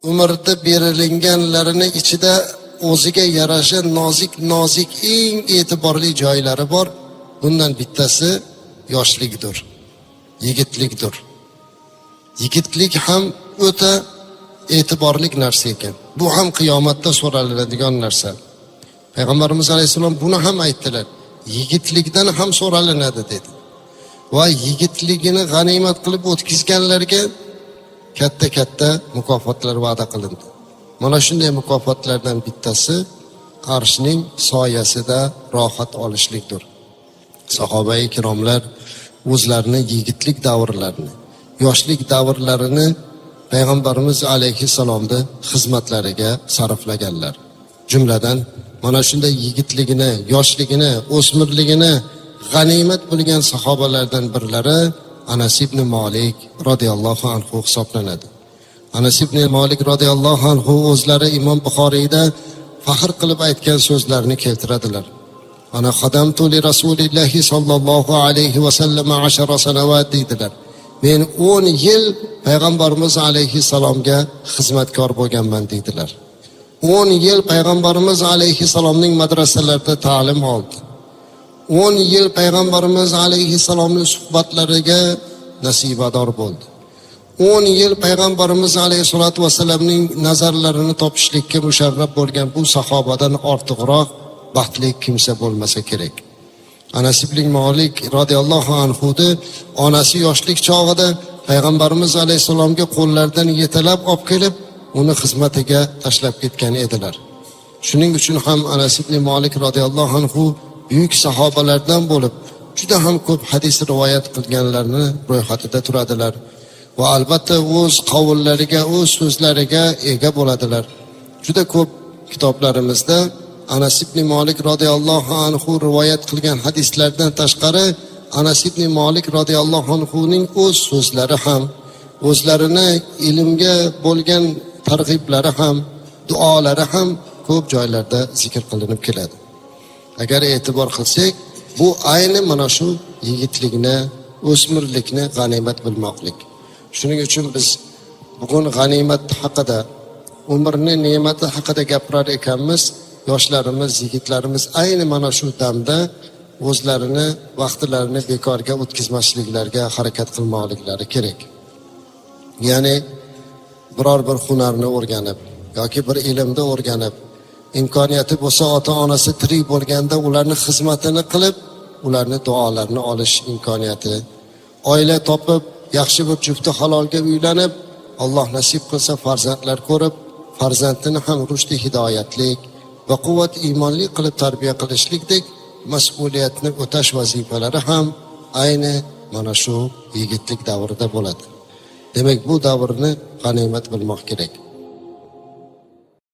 umrda berilinganlarini ichida o'ziga yarasha nozik eng e'tiborli joylari bor. Bundan bittasi yoshlikdir, yigitlikdir. Yigitlik ham o'ta e'tiborli narsa ekan. Bu ham qiyomatda so'raladigan narsa. Payg'ambarimiz alayhisalom buni ham aytdilar. Yigitlikdan ham so'ralinadi dedi. Va yigitligini g'animat qilib o'tkazganlarga katta mukofotlar va'da qilindi. Mana shunday mukofotlardan bittasi arshning soyasida rohat olishlikdir. Sahobai kiromlar o'zlarini yigitlik davrlarini, yoshlik davrlarini Payg'ambarimiz alayhissalomning xizmatlariga sarflaganlar. Jumladan mana shunday yigitligini, yoshligini, o'smirligini g'animat bilgan sahobalardan birlari Anas ibn Malik radhiyallohu anhu hisoblanadi. Anas ibn Malik radhiyallohu anhu o'zlari Imom Buxoriyda faxr qilib aytgan so'zlarini keltiradilar. Ana xadamtu li Rasulillahi sallallohu alayhi va sallam 10 sanawat dedilar. Men 10 yil Payg'ambarimiz alayhissalomga xizmatkor bo'lganman dedilar. 10 yil Payg'ambarimiz alayhissalomning madrasalarida ta'lim oldi. 10 yil Payg'ambarimiz alayhissalomning suhbatlariga nasibador bo'ldi. 10 yil Payg'ambarimiz alayhissalatu vasallamning nazarlarini topishlikka musharraf bo'lgan bu sahobadan ortiqroq baxtli kimsa bo'lmasa kerak. Anas ibn Malik radhiyallohu anhu'ni onasi yoshlik chog'ida Payg'ambarimiz alayhissalomga qo'llaridan yetalab olib kelib, uni xizmatiga tashlab ketgan edilar. Shuning uchun ham Anas ibn Malik radhiyallohu anhu buyuk sahobalardan bo'lib, juda ham ko'p hadis rivoyat qilganlarni ro'yxatida turadilar. Va albatta o'z qavllariga, o'z so'zlariga ega bo'ladilar. Juda ko'p kitoblarimizda Anas ibn Malik radhiyallohu anhu rivoyat qilgan hadislardan tashqari Anas ibn Malik radhiyallohu anhuning o'z so'zlari ham, o'zlarini ilmga bo'lgan targ'iblari ham, duolari ham ko'p joylarda zikr qilinib keladi. Agar e'tibor qilsak, bu ayni mana shu yigitlikni, o'smirlikni g'animat bilmoqlik. Shuning uchun biz bugun g'animat haqida, umrni ne'mati haqida gapirar ekanmiz. Yoshlarimiz, yigitlarimiz ayni mana shu damda o'zlarini, vaqtlarini bekorga o'tkazmasliklarga harakat qilmoqliklari kerak. Ya'ni biror bir hunarni o'rganib yoki bir ilmni o'rganib, imkoniyati bo'lsa ota-onasi tirik bo'lganda ularni xizmatini qilib, ularni duolarini olish imkoniyati, oila topib, yaxshi bir jufti halolga uylanib, Alloh nasib qilsa farzandlar ko'rib, farzandini ham rushdi hidoyatlik va quvvat iymonli qilib tarbiya qilishlikdek mas'uliyatni o'tash vazifalari ham ayni mana shu yigitlik davrida bo'ladi. Demak, bu davrni g'animat bilmoq kerak.